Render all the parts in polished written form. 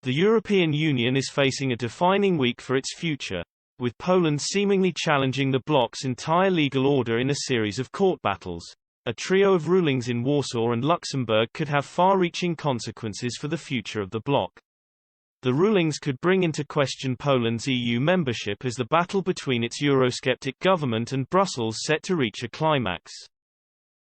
The European Union is facing a defining week for its future, with Poland seemingly challenging the bloc's entire legal order in a series of court battles. A trio of rulings in Warsaw and Luxembourg could have far-reaching consequences for the future of the bloc. The rulings could bring into question Poland's EU membership as the battle between its Eurosceptic government and Brussels set to reach a climax.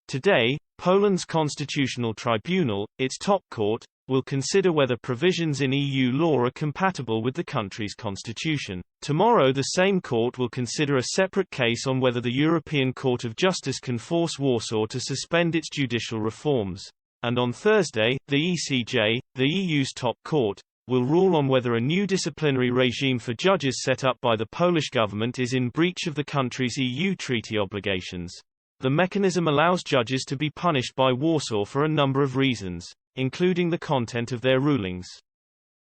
Today, Poland's Constitutional Tribunal, its top court, will consider whether provisions in EU law are compatible with the country's constitution. Tomorrow the same court will consider a separate case on whether the European Court of Justice can force Warsaw to suspend its judicial reforms. And on Thursday, the ECJ, the EU's top court, will rule on whether a new disciplinary regime for judges set up by the Polish government is in breach of the country's EU treaty obligations. The mechanism allows judges to be punished by Warsaw for a number of reasons, including the content of their rulings.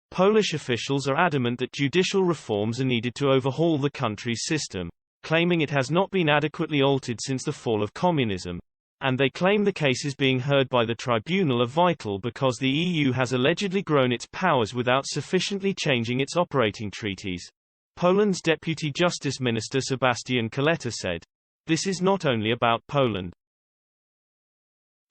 Polish officials are adamant that judicial reforms are needed to overhaul the country's system, claiming it has not been adequately altered since the fall of communism. And they claim the cases being heard by the tribunal are vital because the EU has allegedly grown its powers without sufficiently changing its operating treaties. Poland's Deputy Justice Minister Sebastian Kaleta said, "This is not only about Poland.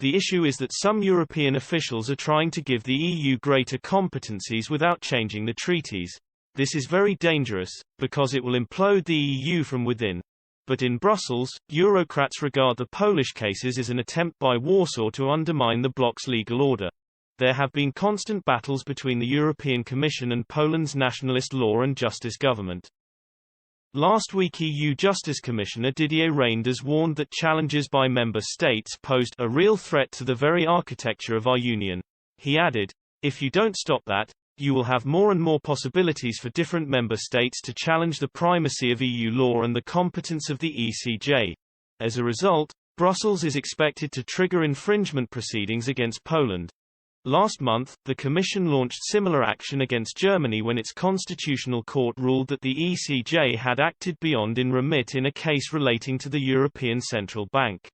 The issue is that some European officials are trying to give the EU greater competencies without changing the treaties. This is very dangerous, because it will implode the EU from within. But in Brussels, Eurocrats regard the Polish cases as an attempt by Warsaw to undermine the bloc's legal order. There have been constant battles between the European Commission and Poland's nationalist law and justice government." Last week EU Justice Commissioner Didier Reynders warned that challenges by member states posed a real threat to the very architecture of our union. He added, "If you don't stop that, you will have more and more possibilities for different member states to challenge the primacy of EU law and the competence of the ECJ. As a result, Brussels is expected to trigger infringement proceedings against Poland." Last month, the Commission launched similar action against Germany when its constitutional court ruled that the ECJ had acted beyond in remit in a case relating to the European Central Bank.